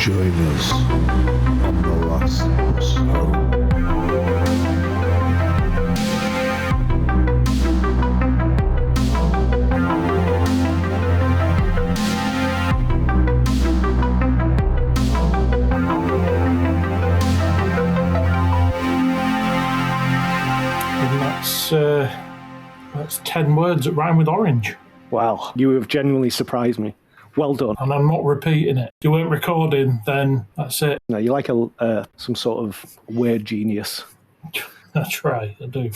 Join us on the last bus home. That's 10 words that rhyme with orange. Wow, you have genuinely surprised me. Well done. And I'm not repeating it. If you weren't recording, then that's it. No, you're like some sort of weird genius. That's right, I do.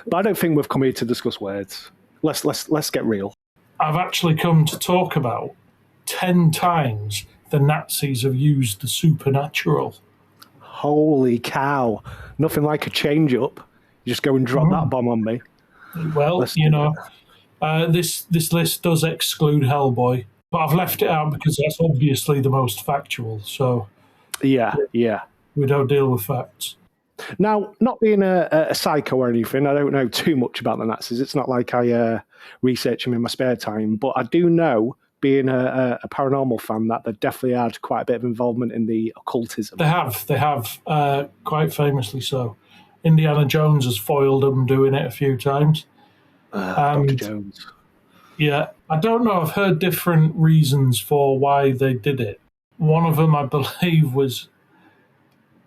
But I don't think we've come here to discuss words. Let's get real. I've actually come to talk about 10 times the Nazis have used the supernatural. Holy cow. Nothing like a change up. You just go and drop that bomb on me. Well, this list does exclude Hellboy, but I've left it out because that's obviously the most factual. So Yeah. we don't deal with facts. Now, not being a psycho or anything, I don't know too much about the Nazis. It's not like I research them in my spare time, but I do know, being a paranormal fan, that they definitely had quite a bit of involvement in the occultism. They have, quite famously so. Indiana Jones has foiled them doing it a few times. Dr. Jones. Yeah, I don't know. I've heard different reasons for why they did it. One of them, I believe, was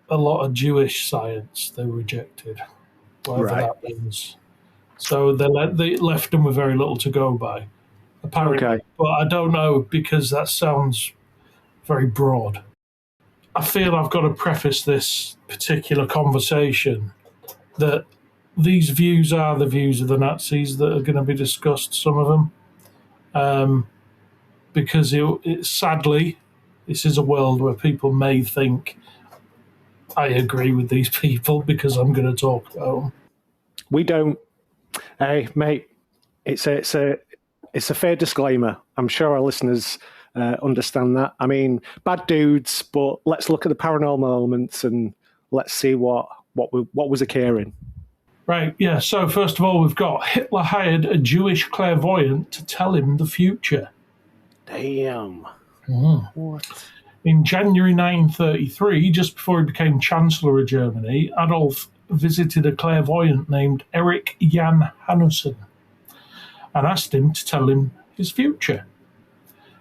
a lot of Jewish science they rejected, whatever that means. So they left them with very little to go by, apparently. Okay. But I don't know, because that sounds very broad. I feel I've got to preface this particular conversation that these views are the views of the Nazis that are going to be discussed, some of them, because sadly, this is a world where people may think I agree with these people because I'm going to talk about them. We don't. Hey, mate, it's a fair disclaimer. I'm sure our listeners understand that. I mean, bad dudes, but let's look at the paranormal elements and let's see what was occurring. Right, yeah. So first of all, we've got Hitler hired a Jewish clairvoyant to tell him the future. Damn. What? In January 1933, just before he became Chancellor of Germany, Adolf visited a clairvoyant named Erich Jan Hannessen and asked him to tell him his future.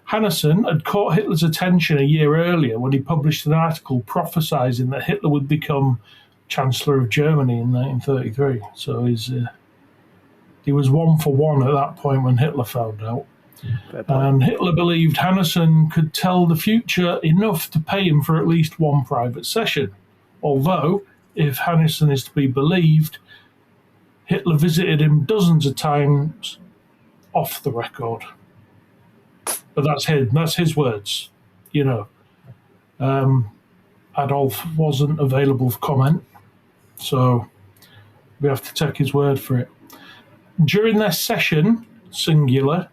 Hannessen had caught Hitler's attention a year earlier when he published an article prophesying that Hitler would become Chancellor of Germany in 1933. So he was 1 for 1 at that point when Hitler found out. And Hitler believed Hannessen could tell the future enough to pay him for at least one private session. Although, if Hannessen is to be believed, Hitler visited him dozens of times off the record. But that's his words, Adolf wasn't available for comment, so we have to take his word for it. During their session, singular,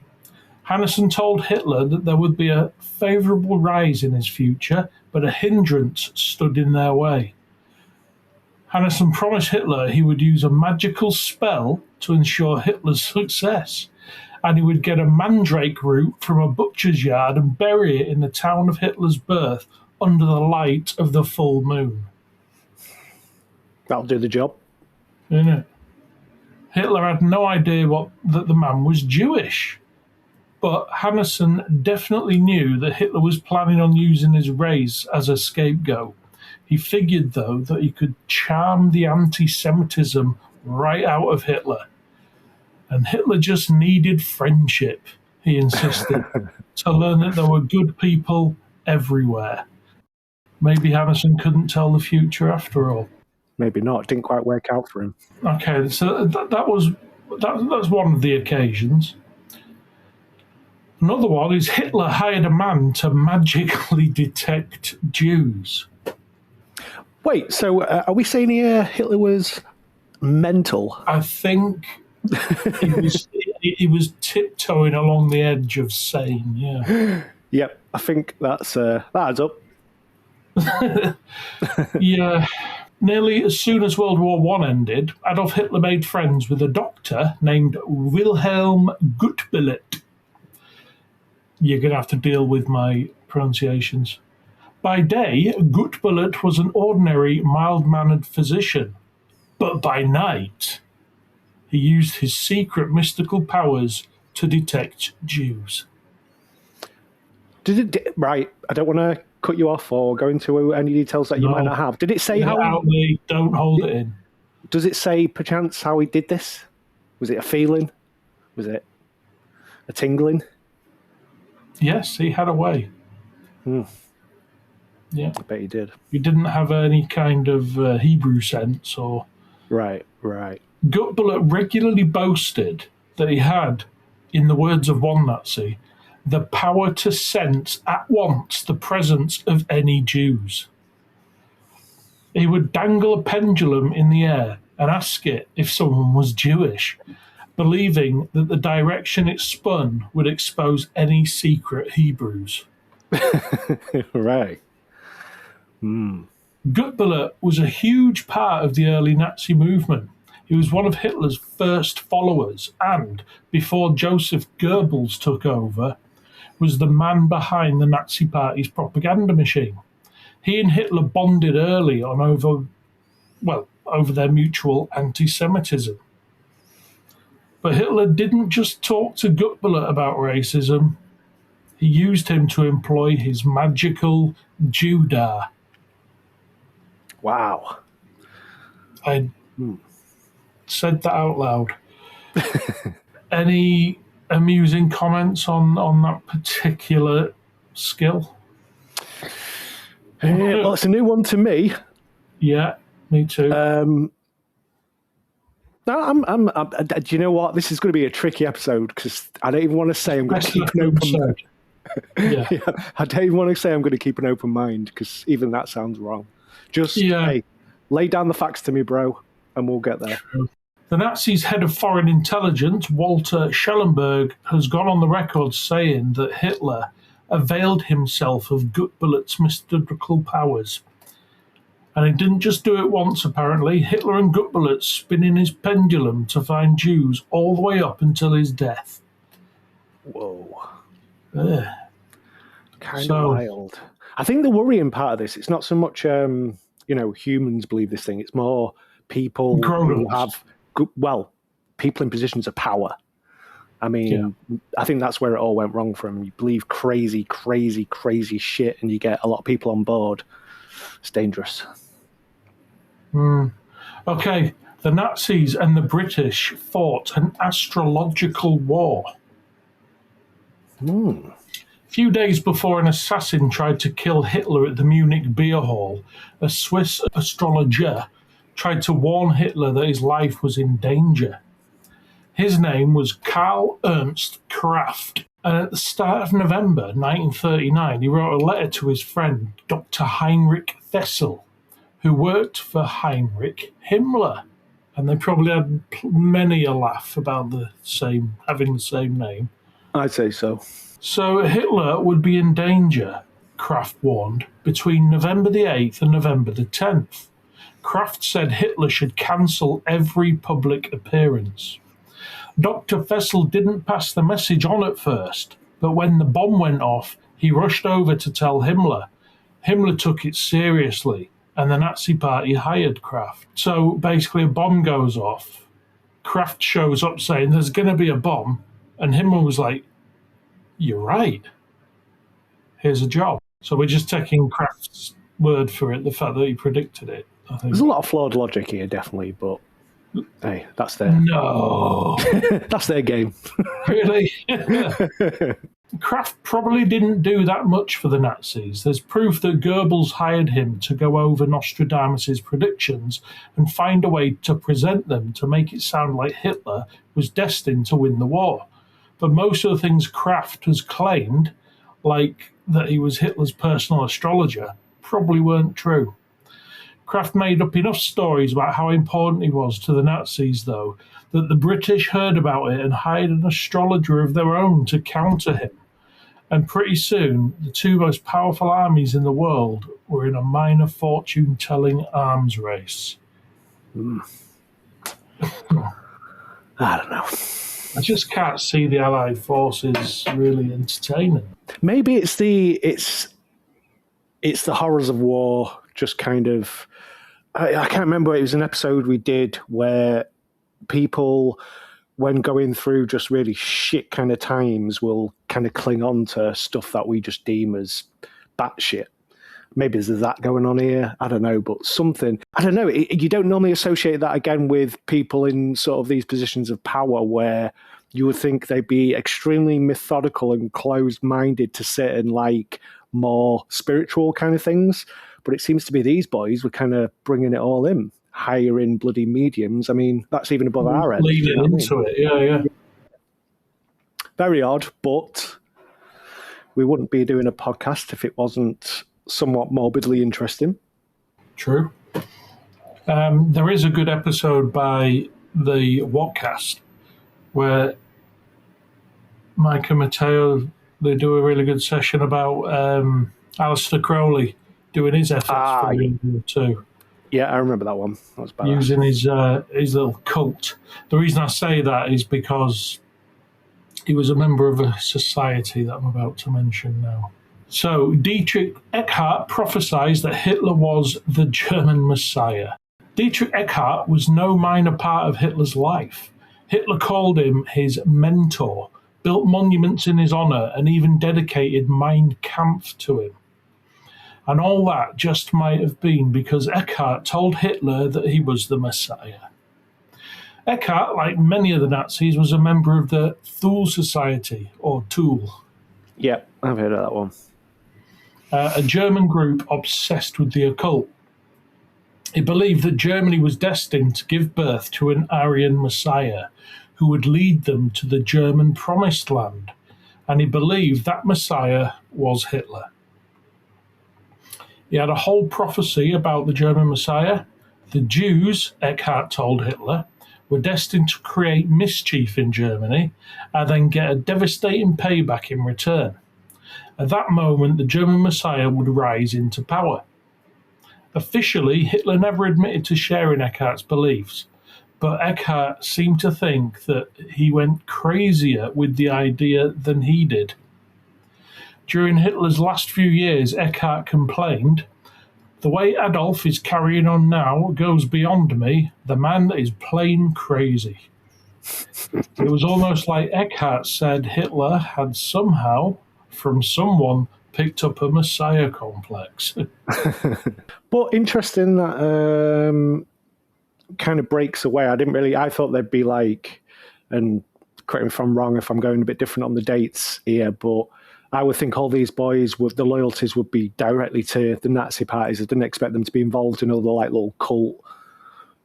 Hannessen told Hitler that there would be a favourable rise in his future, but a hindrance stood in their way. Hannessen promised Hitler he would use a magical spell to ensure Hitler's success, and he would get a mandrake root from a butcher's yard and bury it in the town of Hitler's birth under the light of the full moon. That'll do the job. Isn't it? Hitler had no idea that the man was Jewish. But Hannessen definitely knew that Hitler was planning on using his race as a scapegoat. He figured, though, that he could charm the anti-Semitism right out of Hitler. And Hitler just needed friendship, he insisted, to learn that there were good people everywhere. Maybe Hannessen couldn't tell the future after all. Maybe not. It didn't quite work out for him. Okay, so that's one of the occasions. Another one is Hitler hired a man to magically detect Jews. Wait, so are we saying here Hitler was mental? I think he was tiptoeing along the edge of sane, yeah. Yep, I think that adds up. Yeah. Nearly as soon as World War I ended, Adolf Hitler made friends with a doctor named Wilhelm Gutbillett. You're going to have to deal with my pronunciations. By day, Gutbullet was an ordinary, mild-mannered physician, but by night, he used his secret mystical powers to detect Jews. Right, I don't want to cut you off or go into any details that you might not have. Did it say how he... Don't hold it in. Does it say, perchance, how he did this? Was it a feeling? Was it a tingling? Yes, he had a way. Yeah. I bet he did. He didn't have any kind of Hebrew sense or... Right. Gutbullet regularly boasted that he had, in the words of one Nazi, the power to sense at once the presence of any Jews. He would dangle a pendulum in the air and ask it if someone was Jewish, believing that the direction it spun would expose any secret Hebrews. Right. Gutbullet was a huge part of the early Nazi movement. He was one of Hitler's first followers and, before Joseph Goebbels took over, was the man behind the Nazi Party's propaganda machine. He and Hitler bonded early on over their mutual anti-Semitism. But Hitler didn't just talk to Gutbullet about racism. He used him to employ his magical Judah. Wow. I said that out loud. Any amusing comments on that particular skill? Well, it's a new one to me. Yeah, me too. No, do you know what? This is going to be a tricky episode because I don't even want to say I'm going to keep an open mind. Yeah. I don't even want to say I'm going to keep an open mind because even that sounds wrong. Just hey, lay down the facts to me, bro, and we'll get there. The Nazis' head of foreign intelligence, Walter Schellenberg, has gone on the record saying that Hitler availed himself of Gutbullet's mystical powers. And he didn't just do it once, apparently. Hitler and Gutbullet spinning his pendulum to find Jews all the way up until his death. Whoa. Kind of wild. I think the worrying part of this, it's not so much, humans believe this thing. It's more people who have, people in positions of power. I mean, I think that's where it all went wrong from. You believe crazy, crazy, crazy shit and you get a lot of people on board. It's dangerous. Okay, the Nazis and the British fought an astrological war. A few days before an assassin tried to kill Hitler at the Munich beer hall, a Swiss astrologer tried to warn Hitler that his life was in danger. His name was Karl Ernst Kraft, and at the start of November 1939, he wrote a letter to his friend, Dr. Heinrich Wessel, who worked for Heinrich Himmler. And they probably had many a laugh about having the same name. I'd say so. So Hitler would be in danger, Kraft warned, between November the 8th and November the 10th. Kraft said Hitler should cancel every public appearance. Dr. Wessel didn't pass the message on at first, but when the bomb went off, he rushed over to tell Himmler. Himmler took it seriously, and the Nazi Party hired Kraft. So basically a bomb goes off. Kraft shows up saying there's going to be a bomb, and Himmler was like, "You're right. Here's a job." So we're just taking Kraft's word for it, the fact that he predicted it, I think. There's a lot of flawed logic here, definitely, but hey, that's their... No. That's their game. Really? Kraft probably didn't do that much for the Nazis. There's proof that Goebbels hired him to go over Nostradamus' predictions and find a way to present them to make it sound like Hitler was destined to win the war. But most of the things Kraft has claimed, like that he was Hitler's personal astrologer, probably weren't true. Kraft made up enough stories about how important he was to the Nazis, though, that the British heard about it and hired an astrologer of their own to counter him. And pretty soon, the two most powerful armies in the world were in a minor fortune-telling arms race. I don't know. I just can't see the Allied forces really entertaining. Maybe it's the horrors of war. Just kind of, I can't remember. It was an episode we did where people, when going through just really shit kind of times, will kind of cling on to stuff that we just deem as batshit. Maybe there's that going on here. I don't know, but something. I don't know. You don't normally associate that again with people in sort of these positions of power where you would think they'd be extremely methodical and closed-minded to certain like more spiritual kind of things. But it seems to be these boys were kind of bringing it all in, hiring bloody mediums. I mean, that's even above our end. Leading into it, yeah. Very odd, but we wouldn't be doing a podcast if it wasn't somewhat morbidly interesting. True. There is a good episode by the Whatcast where Mike and Matteo, they do a really good session about Aleister Crowley doing his efforts for World War II. Yeah, I remember that one. That was badass. Using his little cult. The reason I say that is because he was a member of a society that I'm about to mention now. So, Dietrich Eckart prophesied that Hitler was the German Messiah. Dietrich Eckart was no minor part of Hitler's life. Hitler called him his mentor, built monuments in his honor, and even dedicated Mein Kampf to him. And all that just might have been because Eckart told Hitler that he was the Messiah. Eckart, like many of the Nazis, was a member of the Thule Society, or Tool. Yeah, I've heard of that one. A German group obsessed with the occult. He believed that Germany was destined to give birth to an Aryan Messiah who would lead them to the German promised land, and he believed that Messiah was Hitler. He had a whole prophecy about the German Messiah. The Jews, Eckart told Hitler, were destined to create mischief in Germany and then get a devastating payback in return. At that moment, the German Messiah would rise into power. Officially, Hitler never admitted to sharing Eckart's beliefs, but Eckart seemed to think that he went crazier with the idea than he did. During Hitler's last few years, Eckart complained, "The way Adolf is carrying on now goes beyond me. The man is plain crazy." It was almost like Eckart said Hitler had somehow, from someone, picked up a messiah complex. But interesting that kind of breaks away. I thought they'd be like, and correct me if I'm wrong, if I'm going a bit different on the dates here, but I would think all these boys, with the loyalties would be directly to the Nazi parties. I didn't expect them to be involved in other like little cult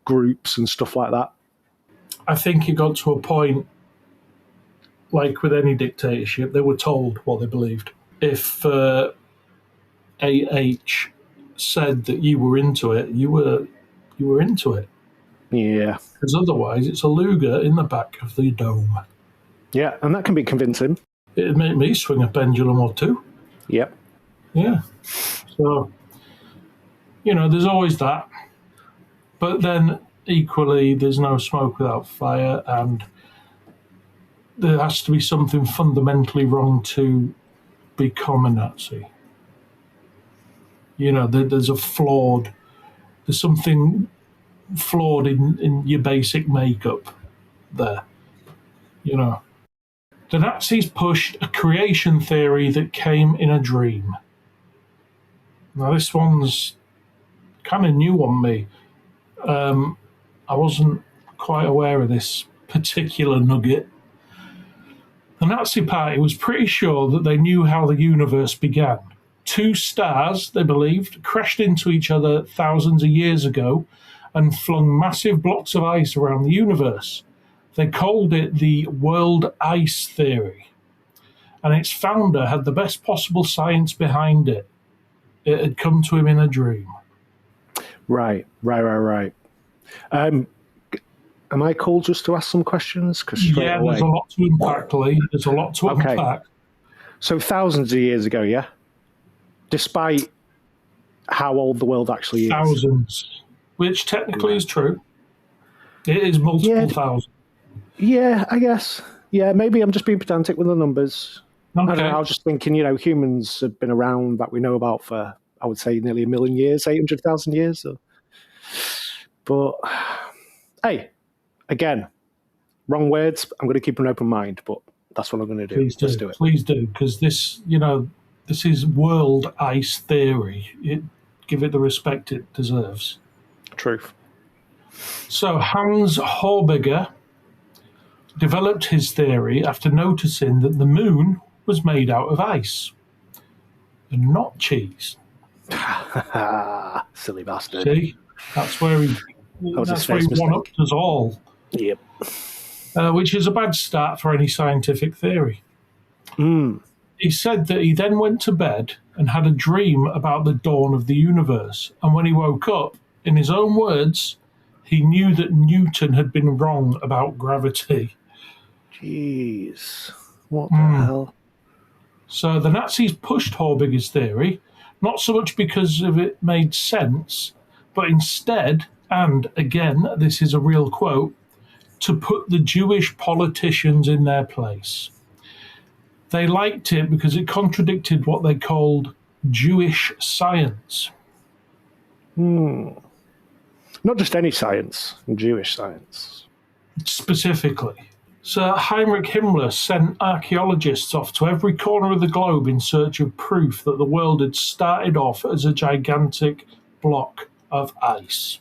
groups and stuff like that. I think it got to a point, like with any dictatorship, they were told what they believed. If AH said that you were into it, you were into it. Yeah. Because otherwise, it's a Luger in the back of the dome. Yeah, and that can be convincing. It'd make me swing a pendulum or two. Yep. Yeah. So, there's always that. But then, equally, there's no smoke without fire, and there has to be something fundamentally wrong to become a Nazi. There's something flawed in your basic makeup there. The Nazis pushed a creation theory that came in a dream. Now, this one's kind of new on me. I wasn't quite aware of this particular nugget. The Nazi Party was pretty sure that they knew how the universe began. Two stars, they believed, crashed into each other thousands of years ago and flung massive blocks of ice around the universe. They called it the world ice theory, and its founder had the best possible science behind it. It had come to him in a dream. Right. Am I cool just to ask some questions? Yeah, there's a lot to unpack, Lee. There's a lot to unpack. So thousands of years ago, yeah? Despite how old the world actually is. Thousands, which technically is true. It is multiple thousands. Yeah, I guess. Yeah, maybe I'm just being pedantic with the numbers. Okay. I don't know, I was just thinking, humans have been around that we know about for I would say nearly 1 million years, 800,000 years. So. But, hey, again, wrong words. I'm going to keep an open mind, but that's what I'm going to do. Let's do it. Please do, because this, this is world ice theory. Give it the respect it deserves. Truth. So Hans Horbiger developed his theory after noticing that the moon was made out of ice and not cheese. Silly bastard. See, that's where he one-upped us all. Yep. Which is a bad start for any scientific theory. He said that he then went to bed and had a dream about the dawn of the universe. And when he woke up, in his own words, he knew that Newton had been wrong about gravity. Jeez. What the hell? So the Nazis pushed Horbiger's theory, not so much because of it made sense, but instead, and again, this is a real quote, to put the Jewish politicians in their place. They liked it because it contradicted what they called Jewish science. Not just any science, Jewish science. Specifically. Sir Heinrich Himmler sent archaeologists off to every corner of the globe in search of proof that the world had started off as a gigantic block of ice,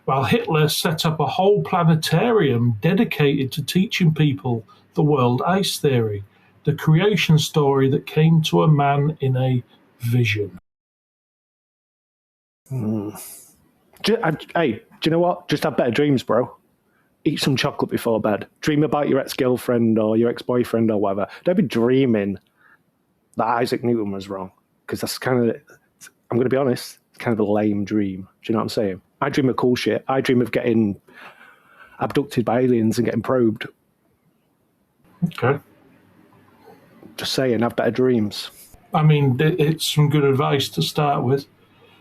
while Hitler set up a whole planetarium dedicated to teaching people the world ice theory, the creation story that came to a man in a vision. Hey, do you know what? Just have better dreams, bro. Eat some chocolate before bed. Dream about your ex-girlfriend or your ex-boyfriend or whatever. Don't be dreaming that Isaac Newton was wrong, because that's kind of, I'm going to be honest, it's kind of a lame dream. Do you know what I'm saying? I dream of cool shit. I dream of getting abducted by aliens and getting probed. Okay. Just saying, have better dreams. I mean, it's some good advice to start with.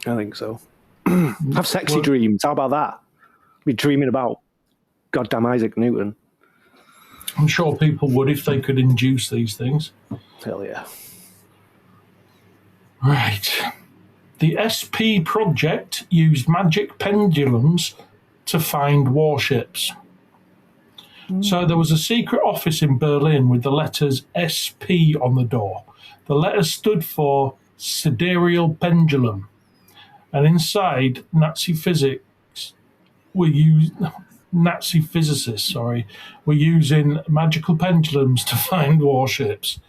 I think so. Have sexy dreams. How about that? Be dreaming about goddamn Isaac Newton. I'm sure people would if they could induce these things. Hell yeah. Right. The SP project used magic pendulums to find warships. So there was a secret office in Berlin with the letters SP on the door. The letters stood for sidereal pendulum. And inside, Nazi physicists were using magical pendulums to find warships.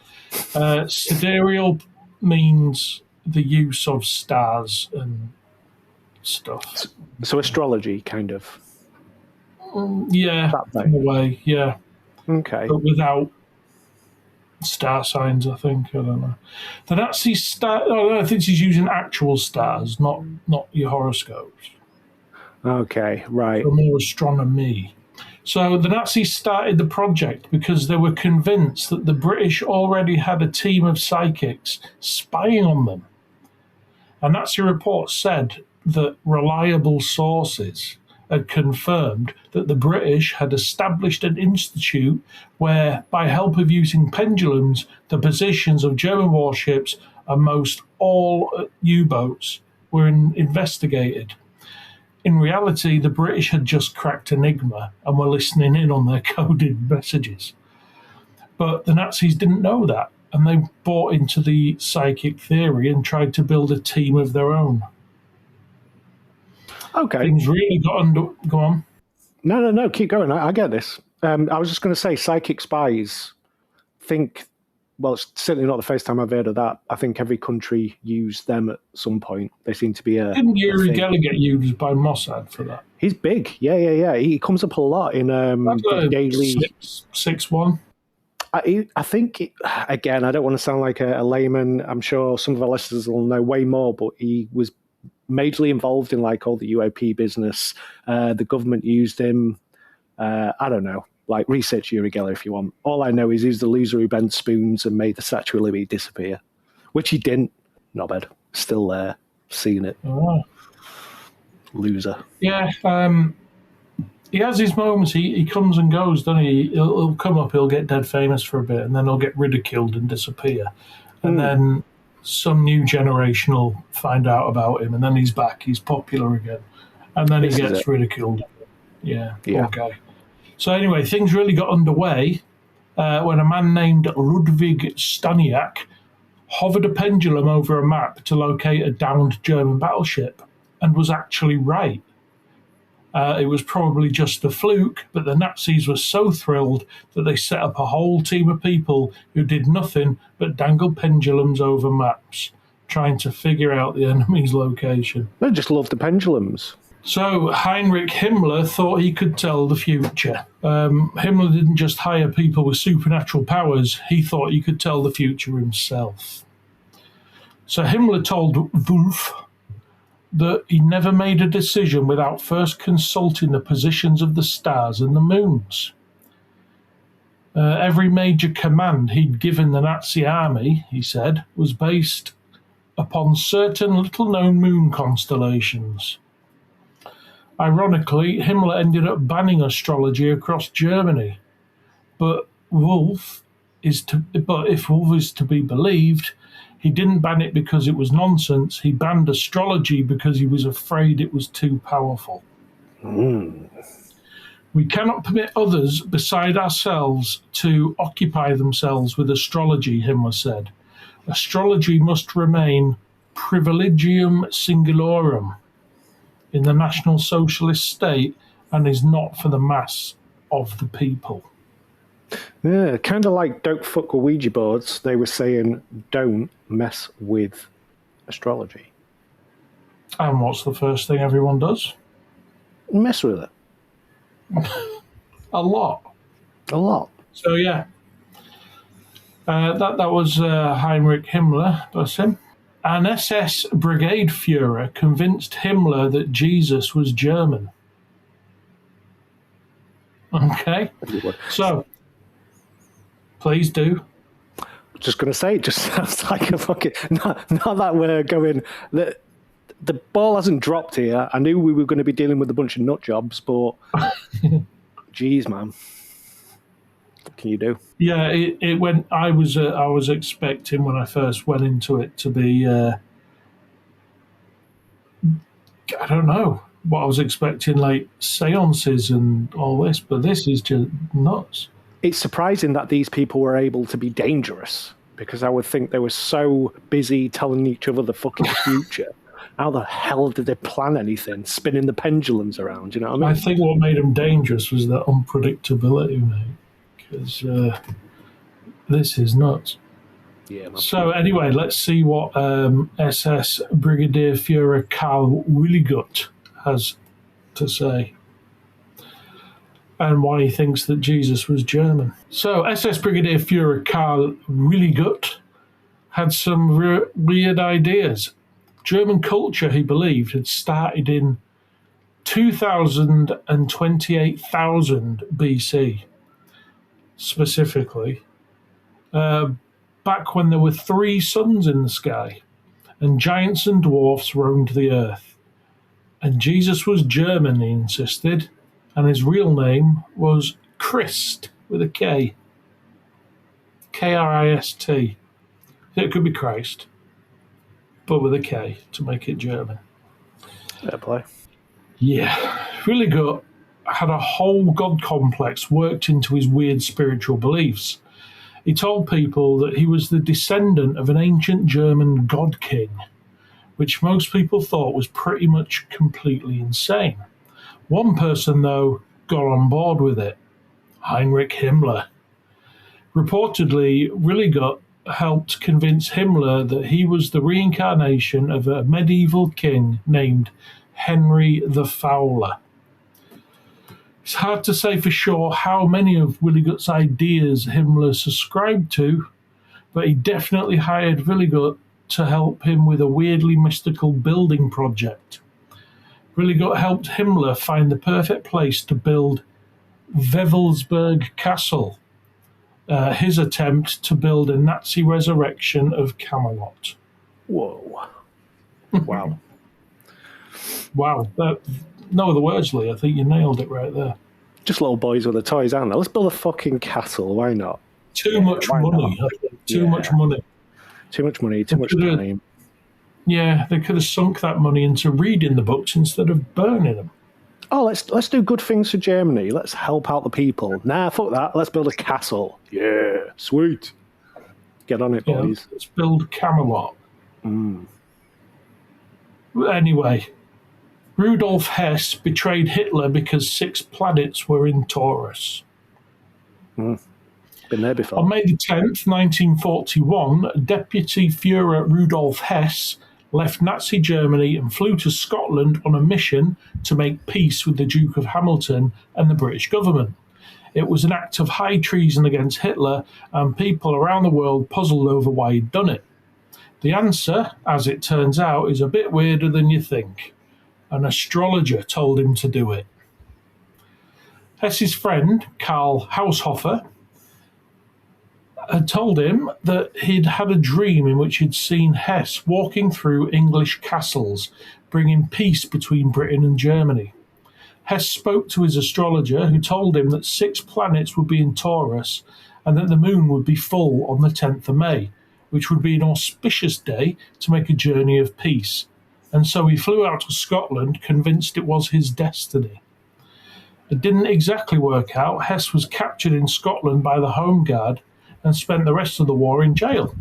Sidereal means the use of stars and stuff. So astrology, kind of. Yeah, in a way, yeah. Okay. But without star signs, I think. I don't know. The Nazis I think he's using actual stars, not your horoscopes. Okay, right. For more astronomy. So the Nazis started the project because they were convinced that the British already had a team of psychics spying on them. A Nazi report said that reliable sources had confirmed that the British had established an institute where, by help of using pendulums, the positions of German warships and most all U-boats were investigated. In reality, the British had just cracked Enigma and were listening in on their coded messages. But the Nazis didn't know that, and they bought into the psychic theory and tried to build a team of their own. Okay. Things really got under... Go on. No, keep going. I get this. I was just going to say, psychic spies, well, it's certainly not the first time I've heard of that. I think every country used them at some point. They seem to be a... Didn't Uri Geller get used by Mossad for that? He's big. Yeah. He comes up a lot in the daily... 6-1. I think, again, I don't want to sound like a layman. I'm sure some of our listeners will know way more, but he was majorly involved in like all the UAP business. The government used him. I don't know. Like, research Uri Geller if you want. All I know is he's the loser who bent spoons and made the Statue of Liberty disappear, which he didn't. Not bad. Still there. Seeing it. Oh. Loser. Yeah. He has his moments. He comes and goes, doesn't he? He'll come up, he'll get dead famous for a bit, and then he'll get ridiculed and disappear. And then some new generation will find out about him, and then he's back. He's popular again, and then he gets ridiculed. Yeah. Okay. So anyway, things really got underway when a man named Ludwig Staniak hovered a pendulum over a map to locate a downed German battleship, and was actually right. It was probably just a fluke, but the Nazis were so thrilled that they set up a whole team of people who did nothing but dangle pendulums over maps, trying to figure out the enemy's location. They just love the pendulums. So Heinrich Himmler thought he could tell the future. Himmler didn't just hire people with supernatural powers, he thought he could tell the future himself. So Himmler told Wolf that he never made a decision without first consulting the positions of the stars and the moons. Every major command he'd given the Nazi army, he said, was based upon certain little-known moon constellations. Ironically, Himmler ended up banning astrology across Germany. But if Wolf is to be believed, he didn't ban it because it was nonsense. He banned astrology because he was afraid it was too powerful. We cannot permit others beside ourselves to occupy themselves with astrology, Himmler said. Astrology must remain privilegium singularum in the National Socialist state and is not for the mass of the people. Yeah, kind of like don't fuck with Ouija boards. They were saying don't mess with astrology. And what's the first thing everyone does? Mess with it. A lot. A lot. So yeah, that was Heinrich Himmler, bless him. An SS brigade Führer convinced Himmler that Jesus was German. Okay, so please do. Just going to say, it just sounds like a fucking... Not that we're going... The ball hasn't dropped here. I knew we were going to be dealing with a bunch of nut jobs, but... Jeez, man. What can you do? Yeah, it went... I was expecting when I first went into it to be... I don't know what I was expecting, like seances and all this, but this is just nuts. It's surprising that these people were able to be dangerous, because I would think they were so busy telling each other the fucking future. How the hell did they plan anything? Spinning the pendulums around, you know what I mean? I think what made them dangerous was their unpredictability, mate. Because this is nuts. Yeah, man. So anyway, let's see what SS Brigadier Führer Karl Willigut has to say, and why he thinks that Jesus was German. So SS Brigadier Führer Karl Willigut had some weird ideas. German culture, he believed, had started in 2028,000 BC, specifically, back when there were 3 suns in the sky, and giants and dwarfs roamed the earth. And Jesus was German, he insisted, and his real name was Christ, with a K. K-R-I-S-T. It could be Christ, but with a K to make it German. Fair play. Yeah, really good. Had a whole god complex worked into his weird spiritual beliefs. He told people that he was the descendant of an ancient German god king, which most people thought was pretty much completely insane. One person, though, got on board with it. Heinrich Himmler. Reportedly, Willigut helped convince Himmler that he was the reincarnation of a medieval king named Henry the Fowler. It's hard to say for sure how many of Willigut's ideas Himmler subscribed to, but he definitely hired Willigut to help him with a weirdly mystical building project. Willigut helped Himmler find the perfect place to build Wewelsburg Castle, his attempt to build a Nazi resurrection of Camelot. Whoa. Wow. Wow. No other words, Lee. I think you nailed it right there. Just little boys with their toys, aren't they? Let's build a fucking castle. Why not? Too much money. Too much money. Too much money, too much time. Yeah, they could have sunk that money into reading the books instead of burning them. Oh, let's do good things for Germany. Let's help out the people. Nah, fuck that. Let's build a castle. Yeah, sweet. Get on it, boys. Let's build Camelot. Anyway, Rudolf Hess betrayed Hitler because 6 planets were in Taurus. Been there before. On May the 10th, 1941, Deputy Führer Rudolf Hess left Nazi Germany and flew to Scotland on a mission to make peace with the Duke of Hamilton and the British government. It was an act of high treason against Hitler, and people around the world puzzled over why he'd done it. The answer, as it turns out, is a bit weirder than you think. An astrologer told him to do it. Hess's friend, Karl Haushofer, had told him that he'd had a dream in which he'd seen Hess walking through English castles, bringing peace between Britain and Germany. Hess spoke to his astrologer, who told him that 6 planets would be in Taurus and that the moon would be full on the 10th of May, which would be an auspicious day to make a journey of peace. And so he flew out to Scotland, convinced it was his destiny. It didn't exactly work out. Hess was captured in Scotland by the Home Guard and spent the rest of the war in jail.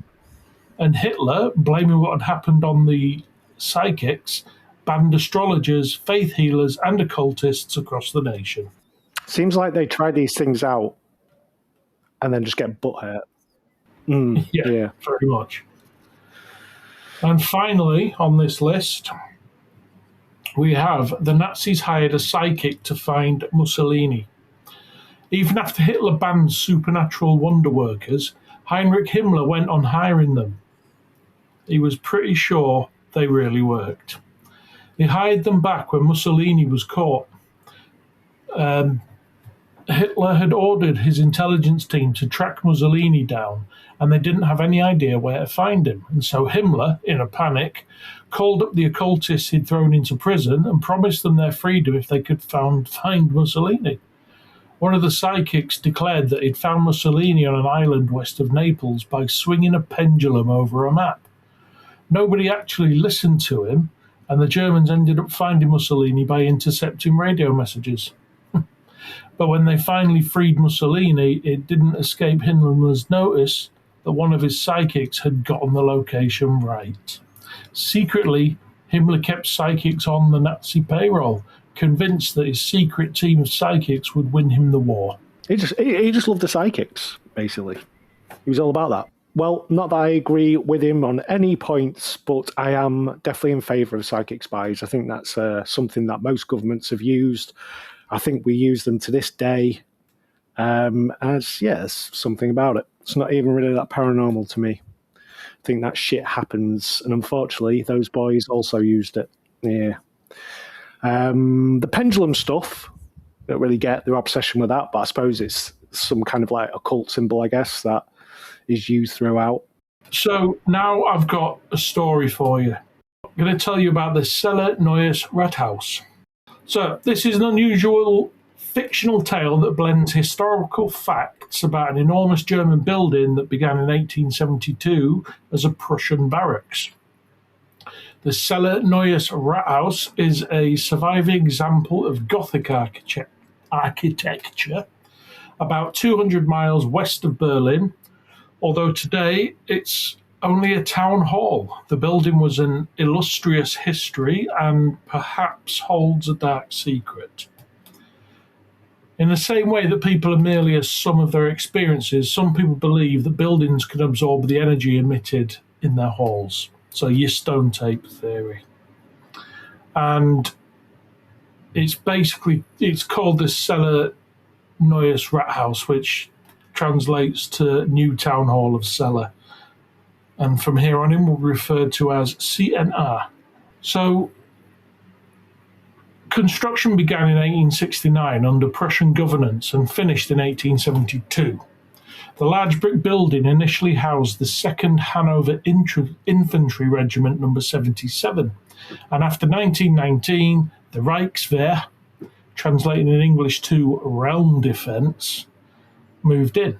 And Hitler, blaming what had happened on the psychics, banned astrologers, faith healers, and occultists across the nation. Seems like they try these things out and then just get butthurt. Yeah, very much. And finally, on this list, we have the Nazis hired a psychic to find Mussolini. Even after Hitler banned supernatural wonder workers, Heinrich Himmler went on hiring them. He was pretty sure they really worked. He hired them back when Mussolini was caught. Hitler had ordered his intelligence team to track Mussolini down, and they didn't have any idea where to find him. And so Himmler, in a panic, called up the occultists he'd thrown into prison and promised them their freedom if they could find Mussolini. One of the psychics declared that he'd found Mussolini on an island west of Naples by swinging a pendulum over a map. Nobody actually listened to him, and the Germans ended up finding Mussolini by intercepting radio messages. But when they finally freed Mussolini, it didn't escape Himmler's notice that one of his psychics had gotten the location right. Secretly, Himmler kept psychics on the Nazi payroll, convinced that his secret team of psychics would win him the war. He just loved the psychics, basically. He was all about that. Well, not that I agree with him on any points, but I am definitely in favour of psychic spies. I think that's something that most governments have used. I think we use them to this day. There's something about it. It's not even really that paranormal to me. I think that shit happens, and unfortunately, those boys also used it. Yeah. The pendulum stuff, I don't really get their obsession with that, but I suppose it's some kind of like occult symbol, I guess, that is used throughout. So now I've got a story for you. I'm going to tell you about the Celle Neues Rathaus. So this is an unusual fictional tale that blends historical facts about an enormous German building that began in 1872 as a Prussian barracks. The Celle Neues Rathaus is a surviving example of Gothic architecture about 200 miles west of Berlin, although today it's only a town hall. The building was an illustrious history and perhaps holds a dark secret. In the same way that people are merely a sum of their experiences, some people believe that buildings can absorb the energy emitted in their halls. So your stone tape theory. And it's called the Celle Neues Rathaus, which translates to New Town Hall of Celle. And from here on in will be referred to as CNR. So construction began in 1869 under Prussian governance and finished in 1872. The large brick building initially housed the 2nd Hanover Infantry Regiment No. 77, and after 1919, the Reichswehr, translating in English to Realm Defence, moved in.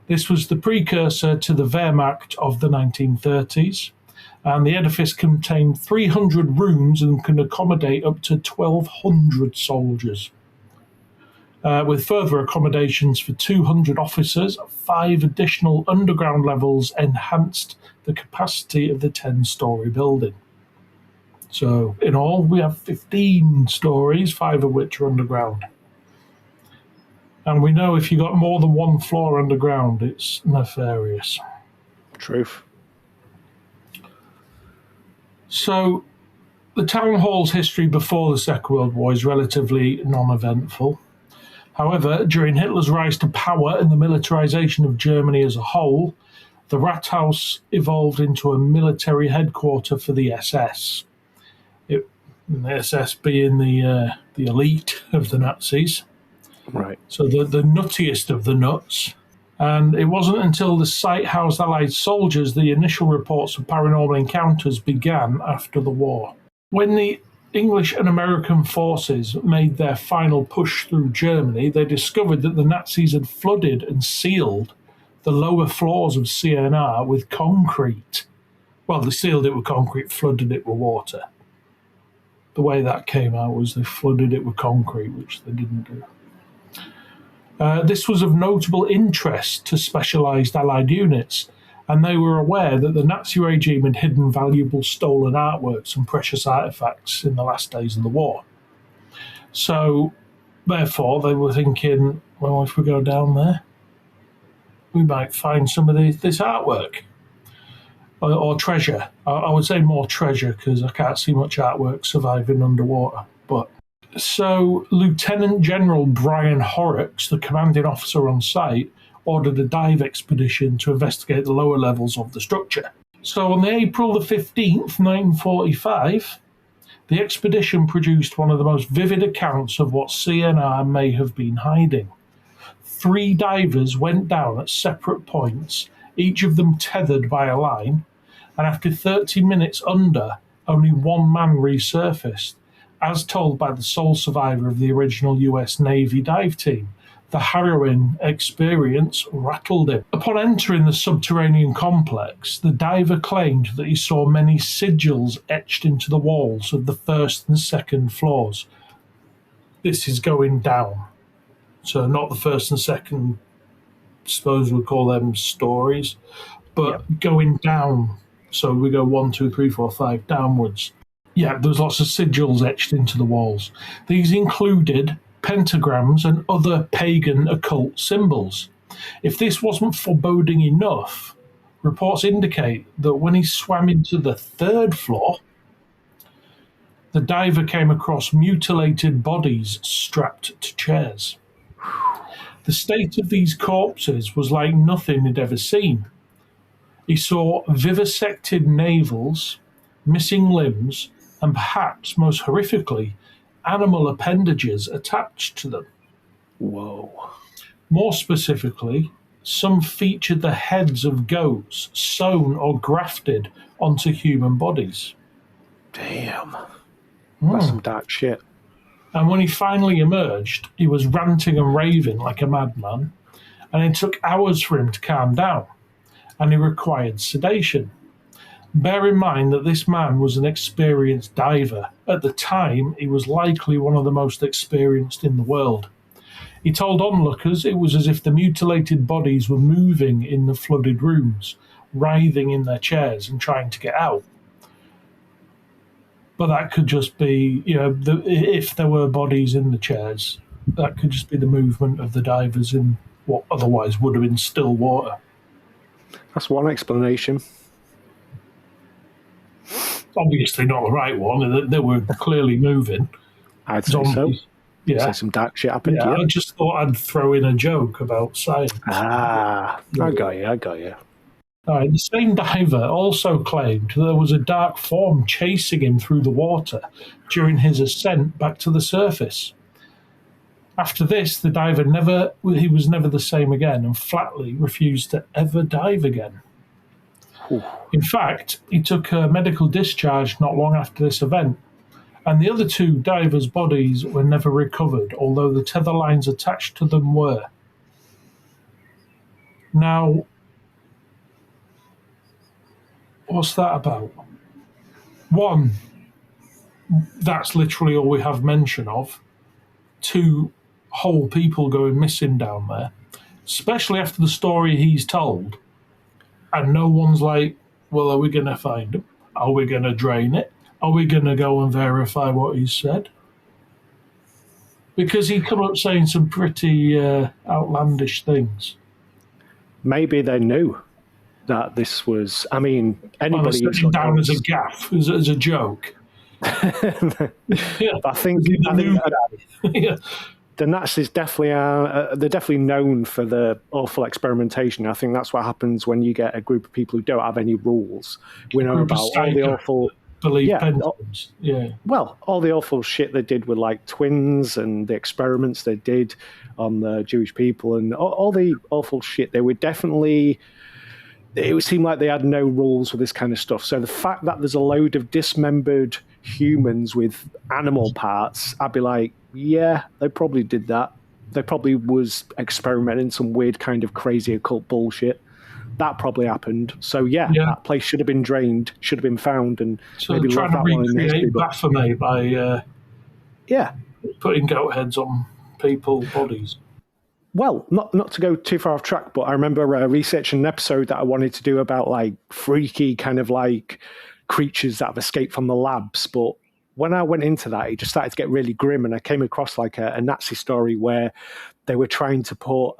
This was the precursor to the Wehrmacht of the 1930s, and the edifice contained 300 rooms and can accommodate up to 1,200 soldiers. With further accommodations for 200 officers, 5 additional underground levels enhanced the capacity of the 10-story building. So in all, we have 15 stories, 5 of which are underground. And we know if you've got more than one floor underground, it's nefarious. Truth. So the town hall's history before the Second World War is relatively non-eventful. However, during Hitler's rise to power and the militarization of Germany as a whole, the Rathaus evolved into a military headquarters for the SS. The SS being the elite of the Nazis. Right. So the nuttiest of the nuts. And it wasn't until the site housed Allied soldiers the initial reports of paranormal encounters began after the war. When the English and American forces made their final push through Germany, they discovered that the Nazis had flooded and sealed the lower floors of CNR with concrete. Well, they sealed it with concrete, flooded it with water. The way that came out was they flooded it with concrete, which they didn't do. This was of notable interest to specialised Allied units, and they were aware that the Nazi regime had hidden valuable stolen artworks and precious artefacts in the last days of the war. So, therefore, they were thinking, well, if we go down there, we might find some of this artwork. Or treasure. I would say more treasure, because I can't see much artwork surviving underwater. So Lieutenant General Brian Horrocks, the commanding officer on site, ordered a dive expedition to investigate the lower levels of the structure. So on April the 15th, 1945, the expedition produced one of the most vivid accounts of what CNR may have been hiding. 3 divers went down at separate points, each of them tethered by a line, and after 30 minutes under, only one man resurfaced, as told by the sole survivor of the original US Navy dive team. The harrowing experience rattled him. Upon entering the subterranean complex, the diver claimed that he saw many sigils etched into the walls of the first and second floors. This is going down. So not the first and second, I suppose we'd call them stories, but going down. So we go 1, 2, 3, 4, 5 downwards. Yeah, there's lots of sigils etched into the walls. These included pentagrams and other pagan occult symbols. If this wasn't foreboding enough, reports indicate that when he swam into the 3rd floor, the diver came across mutilated bodies strapped to chairs. The state of these corpses was like nothing he'd ever seen. He saw vivisected navels, missing limbs, and perhaps, most horrifically, animal appendages attached to them. Whoa. More specifically, some featured the heads of goats sewn or grafted onto human bodies. Damn. That's some dark shit. And when he finally emerged, he was ranting and raving like a madman, and it took hours for him to calm down, and he required sedation. Bear in mind that this man was an experienced diver. At the time, he was likely one of the most experienced in the world. He told onlookers it was as if the mutilated bodies were moving in the flooded rooms, writhing in their chairs and trying to get out. But that could just be, if there were bodies in the chairs, that could just be the movement of the divers in what otherwise would have been still water. That's one explanation. Obviously not the right one. They were clearly moving. I'd say so. Yeah. So some dark shit happened. Yeah, I just thought I'd throw in a joke about science. I got you. All right, the same diver also claimed there was a dark form chasing him through the water during his ascent back to the surface. After this, the diver was never the same again and flatly refused to ever dive again. Ooh. In fact, he took a medical discharge not long after this event, and the other 2 divers' bodies were never recovered, although the tether lines attached to them were. Now, what's that about? One, that's literally all we have mention of. Two, whole people going missing down there, especially after the story he's told. And no one's like, well, are we going to find him? Are we going to drain it? Are we going to go and verify what he said? Because he come up saying some pretty outlandish things. Maybe they knew that this was. I mean, anybody who's down as a gaff, as a joke. I think yeah. The Nazis definitely are. They're definitely known for the awful experimentation. I think that's what happens when you get a group of people who don't have any rules. We know about all the awful. Well, all the awful shit they did with like twins and the experiments they did on the Jewish people and all the awful shit. They were definitely. It would seem like they had no rules for this kind of stuff. So the fact that there's a load of dismembered humans with animal parts, I'd be like, yeah, they probably did that. They probably was experimenting some weird kind of crazy occult bullshit. That probably happened. So yeah, that place should have been drained, should have been found, and so maybe trying to recreate Baphomet by putting goat heads on people's bodies. Well, not to go too far off track, but I remember researching an episode that I wanted to do about like freaky kind of like creatures that have escaped from the labs. But when I went into that, it just started to get really grim, and I came across like a Nazi story where they were trying to put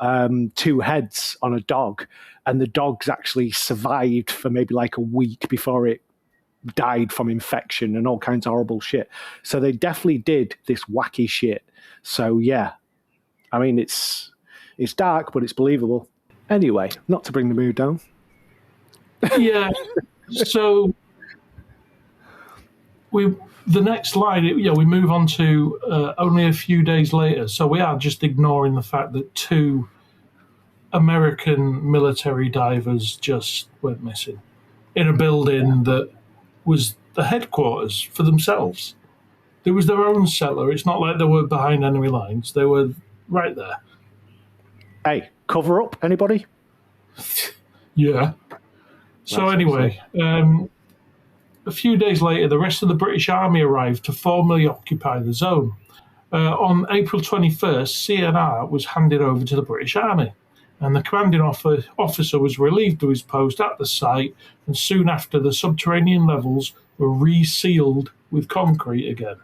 two heads on a dog, and the dogs actually survived for maybe like a week before it died from infection and all kinds of horrible shit. So they definitely did this wacky shit. So yeah, I mean, it's dark, but it's believable. Anyway, not to bring the mood down. Yeah. So the next line, we move on to only a few days later. So we are just ignoring the fact that two American military divers just went missing in a building that was the headquarters for themselves. There was their own cellar. It's not like they were behind enemy lines. They were right there. Hey, cover up, anybody? Yeah. So anyway, a few days later, the rest of the British Army arrived to formally occupy the zone. On April 21st, CNR was handed over to the British Army, and the commanding officer was relieved of his post at the site, and soon after, the subterranean levels were resealed with concrete again.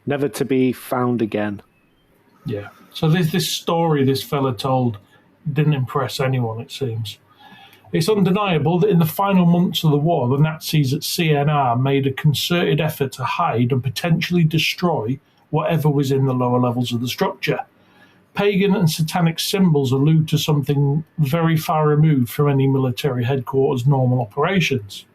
Never to be found again. Yeah. So this story this fella told didn't impress anyone, it seems. It's undeniable that in the final months of the war, the Nazis at CNR made a concerted effort to hide and potentially destroy whatever was in the lower levels of the structure. Pagan and satanic symbols allude to something very far removed from any military headquarters' normal operations.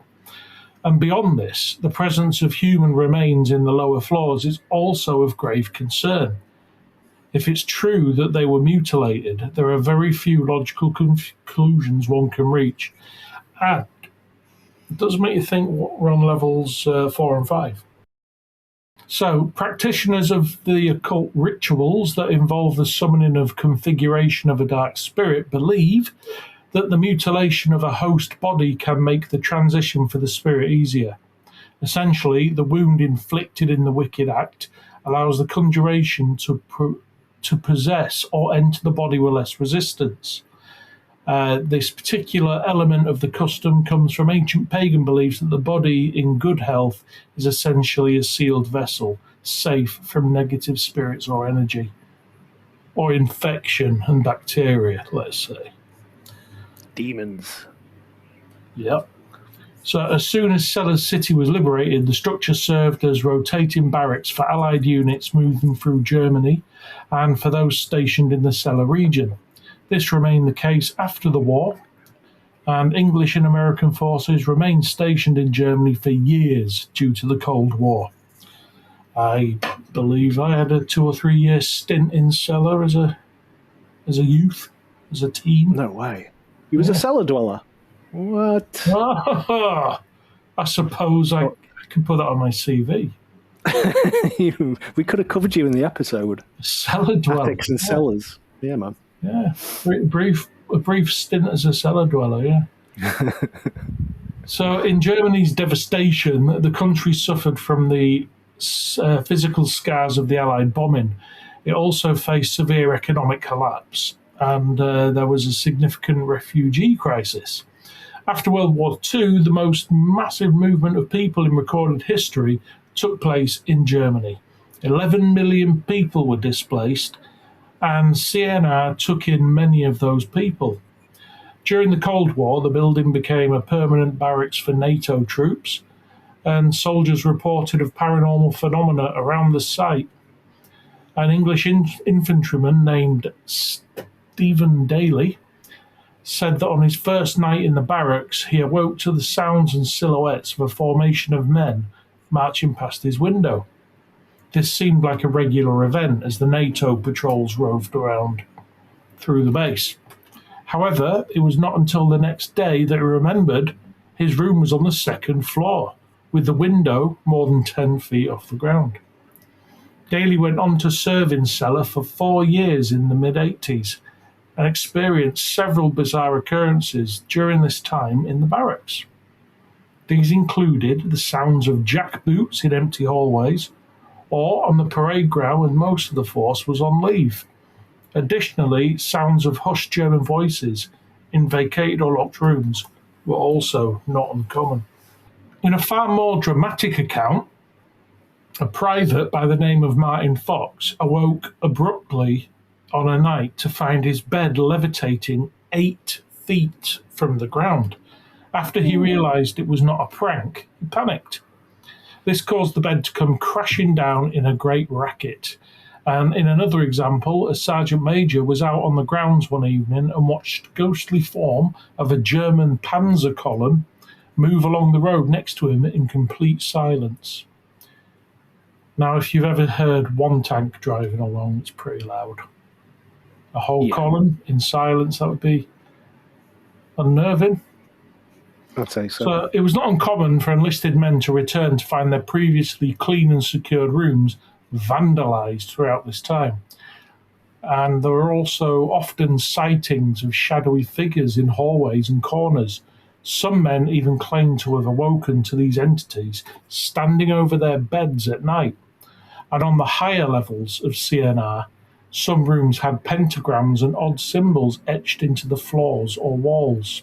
And beyond this, the presence of human remains in the lower floors is also of grave concern. If it's true that they were mutilated, there are very few logical conclusions one can reach. And it does make you think we're on levels 4 and 5. So, practitioners of the occult rituals that involve the summoning of configuration of a dark spirit believe that the mutilation of a host body can make the transition for the spirit easier. Essentially, the wound inflicted in the wicked act allows the conjuration to possess or enter the body with less resistance. This particular element of the custom comes from ancient pagan beliefs that the body in good health is essentially a sealed vessel, safe from negative spirits or energy, or infection and bacteria, let's say. Demons. Yep. So as soon as Sellers City was liberated, the structure served as rotating barracks for Allied units moving through Germany and for those stationed in the Celle region. This remained the case after the war, and English and American forces remained stationed in Germany for years due to the Cold War. I believe I had a 2 or 3 year stint in Celle as a youth, as a teen. No way. He was a cellar dweller. What? I suppose I could put that on my CV. We could have covered you in the episode. Cellar dweller. Attics and cellars. Yeah, man. Yeah, a brief stint as a cellar dweller. Yeah. So, in Germany's devastation, the country suffered from the physical scars of the Allied bombing. It also faced severe economic collapse, and there was a significant refugee crisis. After World War II, the most massive movement of people in recorded history took place in Germany. 11 million people were displaced, and CNR took in many of those people. During the Cold War, the building became a permanent barracks for NATO troops, and soldiers reported of paranormal phenomena around the site. An English infantryman named Stephen Daly said that on his first night in the barracks, he awoke to the sounds and silhouettes of a formation of men marching past his window. This seemed like a regular event as the NATO patrols roved around through the base. However, it was not until the next day that he remembered his room was on the second floor, with the window more than 10 feet off the ground. Daly went on to serve in cellar for 4 years in the mid-80s and experienced several bizarre occurrences during this time in the barracks. These included the sounds of jackboots in empty hallways or on the parade ground when most of the force was on leave. Additionally, sounds of hushed German voices in vacated or locked rooms were also not uncommon. In a far more dramatic account, a private by the name of Martin Fox awoke abruptly on a night to find his bed levitating 8 feet from the ground. After he realised it was not a prank, he panicked. This caused the bed to come crashing down in a great racket. And in another example, a sergeant major was out on the grounds one evening and watched the ghostly form of a German panzer column move along the road next to him in complete silence. Now, if you've ever heard one tank driving along, it's pretty loud. A whole column in silence, that would be unnerving. I'd say so. So it was not uncommon for enlisted men to return to find their previously clean and secured rooms vandalized throughout this time. And there were also often sightings of shadowy figures in hallways and corners. Some men even claimed to have awoken to these entities standing over their beds at night. And on the higher levels of CNR, some rooms had pentagrams and odd symbols etched into the floors or walls.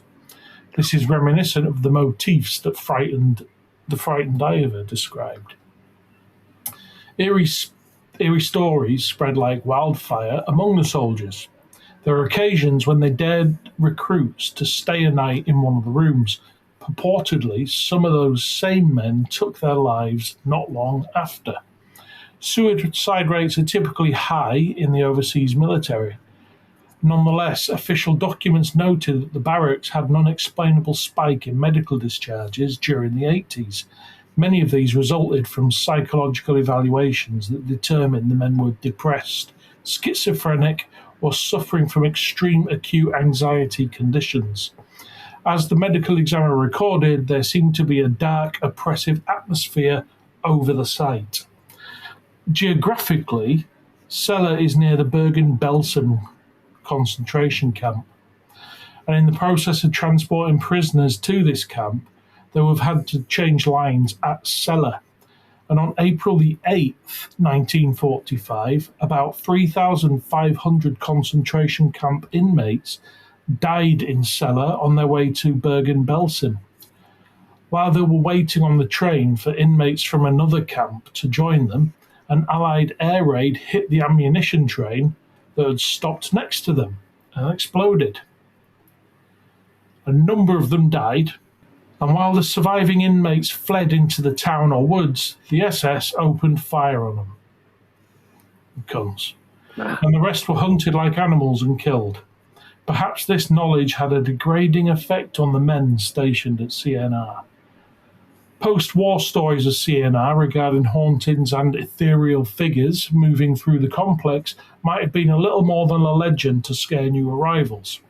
This is reminiscent of the motifs that the frightened diver described. Eerie stories spread like wildfire among the soldiers. There were occasions when they dared recruits to stay a night in one of the rooms. Purportedly, some of those same men took their lives not long after. Suicide rates are typically high in the overseas military. Nonetheless, official documents noted that the barracks had an unexplainable spike in medical discharges during the 80s. Many of these resulted from psychological evaluations that determined the men were depressed, schizophrenic, or suffering from extreme acute anxiety conditions. As the medical examiner recorded, there seemed to be a dark, oppressive atmosphere over the site. Geographically, Celle is near the Bergen-Belsen concentration camp, and in the process of transporting prisoners to this camp, they would have had to change lines at Celle. And on April the 8th, 1945, about 3,500 concentration camp inmates died in Celle on their way to Bergen-Belsen. While they were waiting on the train for inmates from another camp to join them, an Allied air raid hit the ammunition train that had stopped next to them and exploded. A number of them died, and while the surviving inmates fled into the town or woods, the SS opened fire on them. Cunts. And the rest were hunted like animals and killed. Perhaps this knowledge had a degrading effect on the men stationed at CNR. Post-war stories of CNR regarding hauntings and ethereal figures moving through the complex might have been a little more than a legend to scare new arrivals.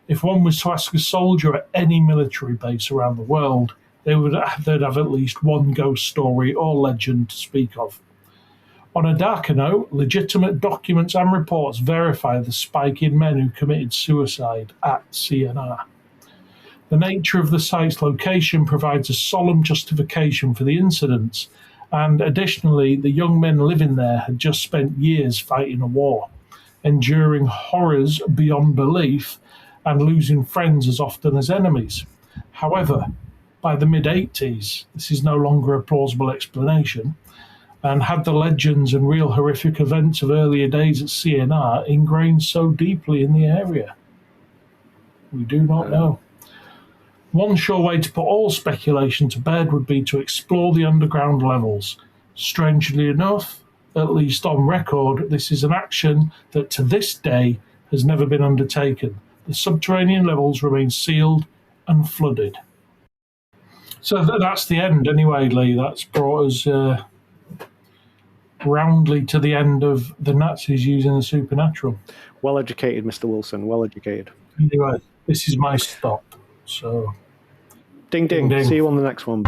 If one was to ask a soldier at any military base around the world, they'd have at least one ghost story or legend to speak of. On a darker note, legitimate documents and reports verify the spike in men who committed suicide at CNR. The nature of the site's location provides a solemn justification for the incidents, and additionally, the young men living there had just spent years fighting a war, enduring horrors beyond belief, and losing friends as often as enemies. However, by the mid-80s, this is no longer a plausible explanation, and had the legends and real horrific events of earlier days at CNR ingrained so deeply in the area? We do not know. One sure way to put all speculation to bed would be to explore the underground levels. Strangely enough, at least on record, this is an action that to this day has never been undertaken. The subterranean levels remain sealed and flooded. So that's the end anyway, Lee. That's brought us roundly to the end of the Nazis using the supernatural. Well educated, Mr. Wilson. Well educated. Anyway, this is my stop. So, Ding, ding. Ding, ding. See you on the next one.